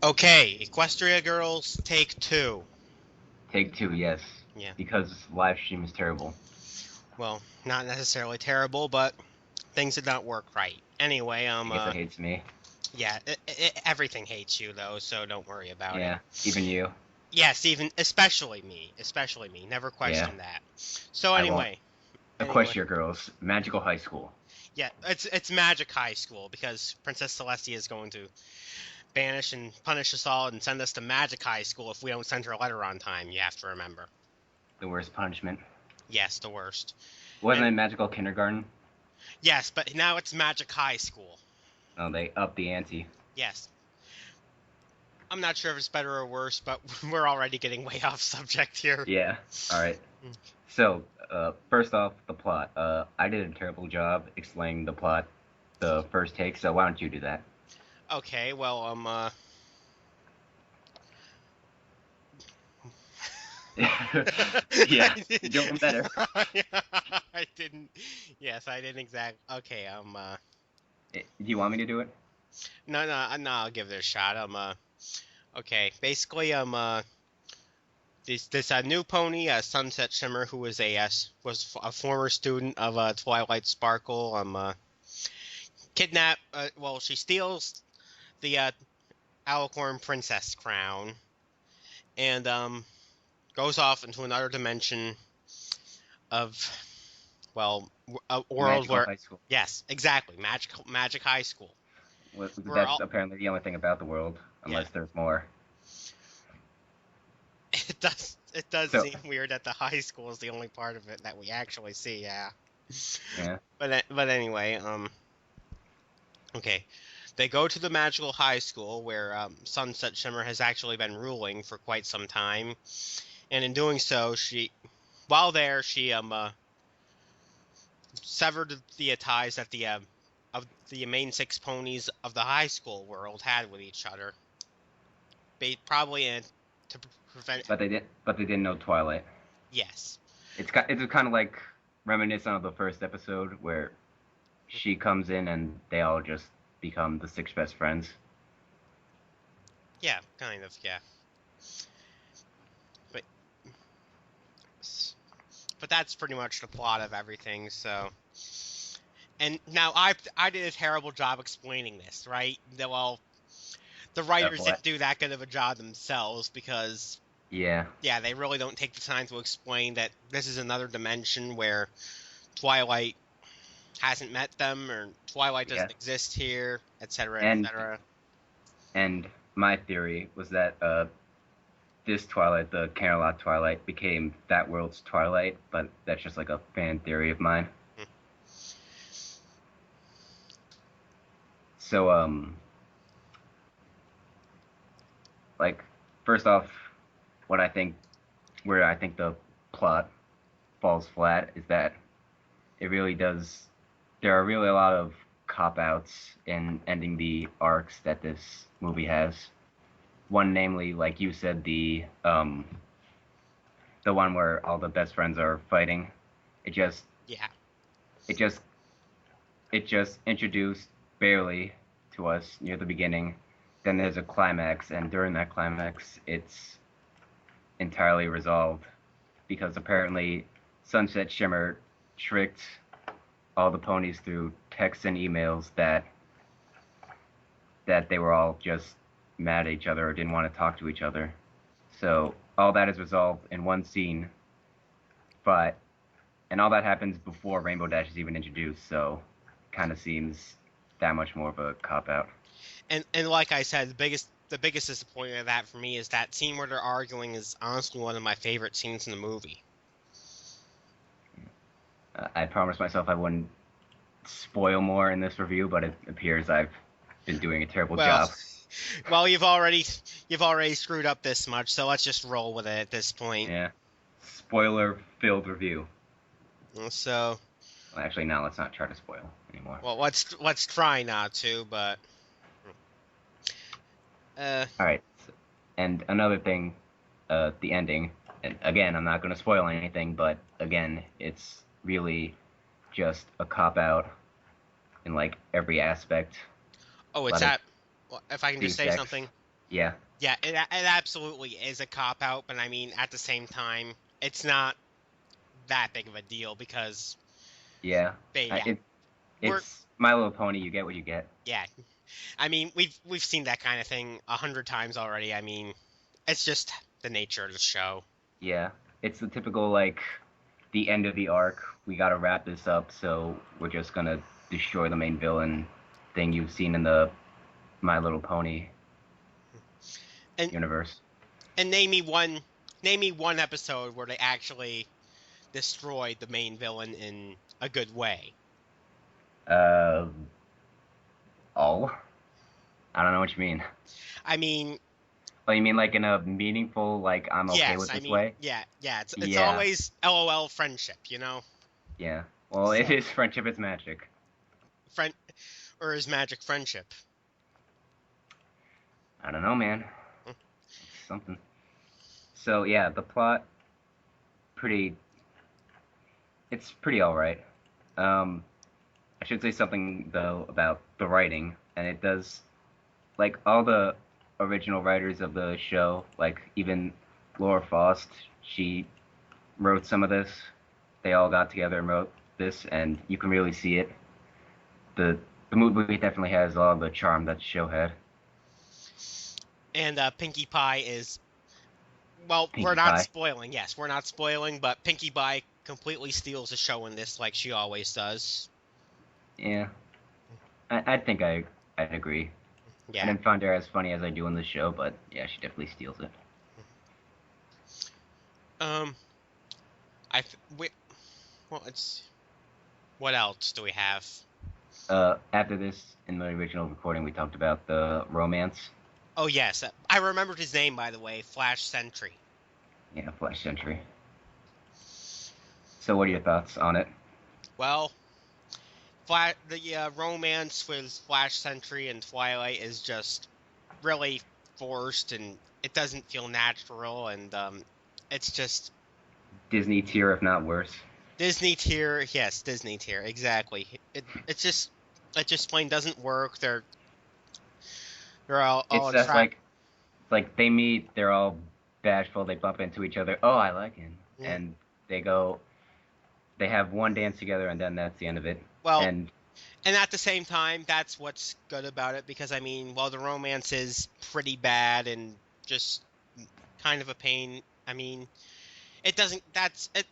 Okay, Equestria Girls, take two. Take two, yes. Yeah. Because live stream is terrible. Well, not necessarily terrible, but things did not work right. Anyway, I guess it hates me. yeah, everything hates you though, so don't worry about it. Yeah, even you. Yes, especially me, Never Yeah, question that. So I won't. anyway, Equestria Girls, Magical High School. yeah, it's Magic High School because Princess Celestia is going to banish and punish us all and send us to Magic High School if we don't send her a letter on time. You have to remember. The worst punishment. Yes, the worst. Wasn't And it Magical Kindergarten? yes, but now it's Magic High School. Oh, they upped the ante. Yes. I'm not sure if it's better or worse, but we're already getting way off subject here. Yeah, alright. So, first off, the plot. I did a terrible job explaining the plot the first take, so why don't you do that? Okay, well, Yeah, you're doing better. I didn't. Yes, I didn't exactly. Okay, Do you want me to do it? no, I'll give it a shot. Okay, basically, this new pony, Sunset Shimmer, who was a former student of Twilight Sparkle, kidnapped. Well, she steals the Alicorn Princess crown, and goes off into another dimension of, well, a world Magical where, High School. yes, exactly, Magic High School. We're That's all, apparently the only thing about the world, yeah. unless there's more. It does So, seem weird that the high school is the only part of it that we actually see. Yeah. yeah. But anyway, okay. They go to the magical high school where Sunset Shimmer has actually been ruling for quite some time, and in doing so, while there, she severed the ties that the of the main six ponies of the high school world had with each other. Probably to prevent. But they didn't know Twilight. Yes. It's kind of like reminiscent of the first episode where she comes in and they all just become the six best friends. Yeah, kind of. Yeah. But but that's pretty much the plot of everything. So. And now I did a terrible job explaining this, right? Well, the writers didn't do that good of a job themselves because Yeah. yeah, they really don't take the time to explain that this is another dimension where Twilight hasn't met them or Twilight doesn't exist here, etc., etc. And my theory was that this Twilight, the Camelot Twilight, became that world's Twilight, but that's just like a fan theory of mine. So, like, first off, where I think the plot falls flat is that it really does. There are really a lot of cop-outs in ending the arcs that this movie has. One, namely, like you said, the one where all the best friends are fighting. It just Yeah. it just it just introduced barely to us near the beginning. Then there's a climax, and during that climax, it's entirely resolved because apparently Sunset Shimmer tricked all the ponies through texts and emails that they were all just mad at each other or didn't want to talk to each other. So all that is resolved in one scene, and all that happens before Rainbow Dash is even introduced, so kind of seems that much more of a cop-out. And like I said, the biggest disappointment of that for me is that scene where they're arguing is honestly one of my favorite scenes in the movie. I promised myself I wouldn't spoil more in this review, but it appears I've been doing a terrible job. Well, you've already screwed up this much, so let's just roll with it at this point. Yeah. Spoiler-filled review. So. Well, actually, no. Let's not try to spoil anymore. Well, let's try not to, but. All right. And another thing, the ending. And again, I'm not going to spoil anything, but again, it's really just a cop-out in like every aspect. Oh, it's that. Well, if I can just say something, Yeah, Yeah, it absolutely is a cop out, but I mean, at the same time, it's not that big of a deal because yeah. yeah, we're It's My Little Pony. You get what you get. yeah. I mean, we've seen that kind of thing 100 times already. I mean, it's just the nature of the show. Yeah, it's the typical like the end of the arc. We gotta wrap this up, so we're just gonna destroy the main villain thing you've seen in the My Little Pony And universe. and name me one episode where they actually destroyed the main villain in a good way. Uh, all? I don't know what you mean. I mean, Oh, you mean like in a meaningful, like I'm okay yes, with I this mean, way? yeah. It's Yeah, always LOL friendship, you know, yeah. Well, it so is friendship is magic. friend or is magic friendship. I don't know, man. Mm. It's something. So yeah, the plot pretty. It's pretty all right. Um, I should say something though about the writing, and it does like all the original writers of the show, like even Laura Faust, she wrote some of this. They all got together and wrote this, and you can really see it. The the movie definitely has all the charm that the show had. And Pinkie Pie is well, we're Pinkie not Pie. spoiling. Yes, we're not spoiling, but Pinkie Pie completely steals the show in this, like she always does. Yeah, I think I'd agree. I Yeah. didn't find her as funny as I do in the show, but yeah, she definitely steals it. Um, I we, well, it's what else do we have? After this, in the original recording, we talked about the romance. Oh yes, I remembered his name by the way, Flash Sentry. Yeah, Flash Sentry. So, what are your thoughts on it? Well, the romance with Flash Sentry and Twilight is just really forced, and it doesn't feel natural, and it's just Disney tier, if not worse. Disney tier. Yes, Disney tier, exactly. It just plain doesn't work. They're all It's just attract. like they meet, they're all bashful, they bump into each other. Oh, I like him, Mm. and they go, they have one dance together, and then that's the end of it. Well, And and at the same time, that's what's good about it because I mean, while the romance is pretty bad and just kind of a pain, I mean, it doesn't.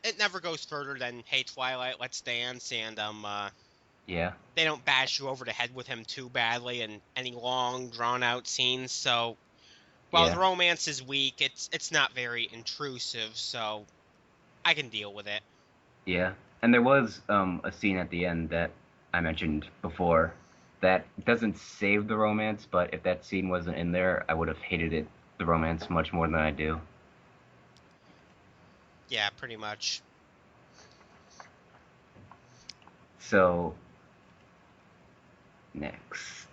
It never goes further than hey Twilight, let's dance, and yeah, they don't bash you over the head with him too badly in any long drawn out scenes. So while the yeah, romance is weak, it's not very intrusive, so I can deal with it. yeah. And there was a scene at the end that I mentioned before that doesn't save the romance, but if that scene wasn't in there, I would have hated it, the romance, much more than I do. Yeah, pretty much. So next,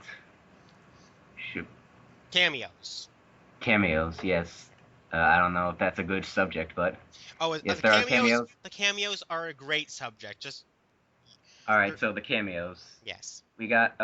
should Cameos. cameos, yes. I don't know if that's a good subject, but Oh, yes, there are cameos. the cameos are a great subject. Just All right, they're so the cameos. yes. We got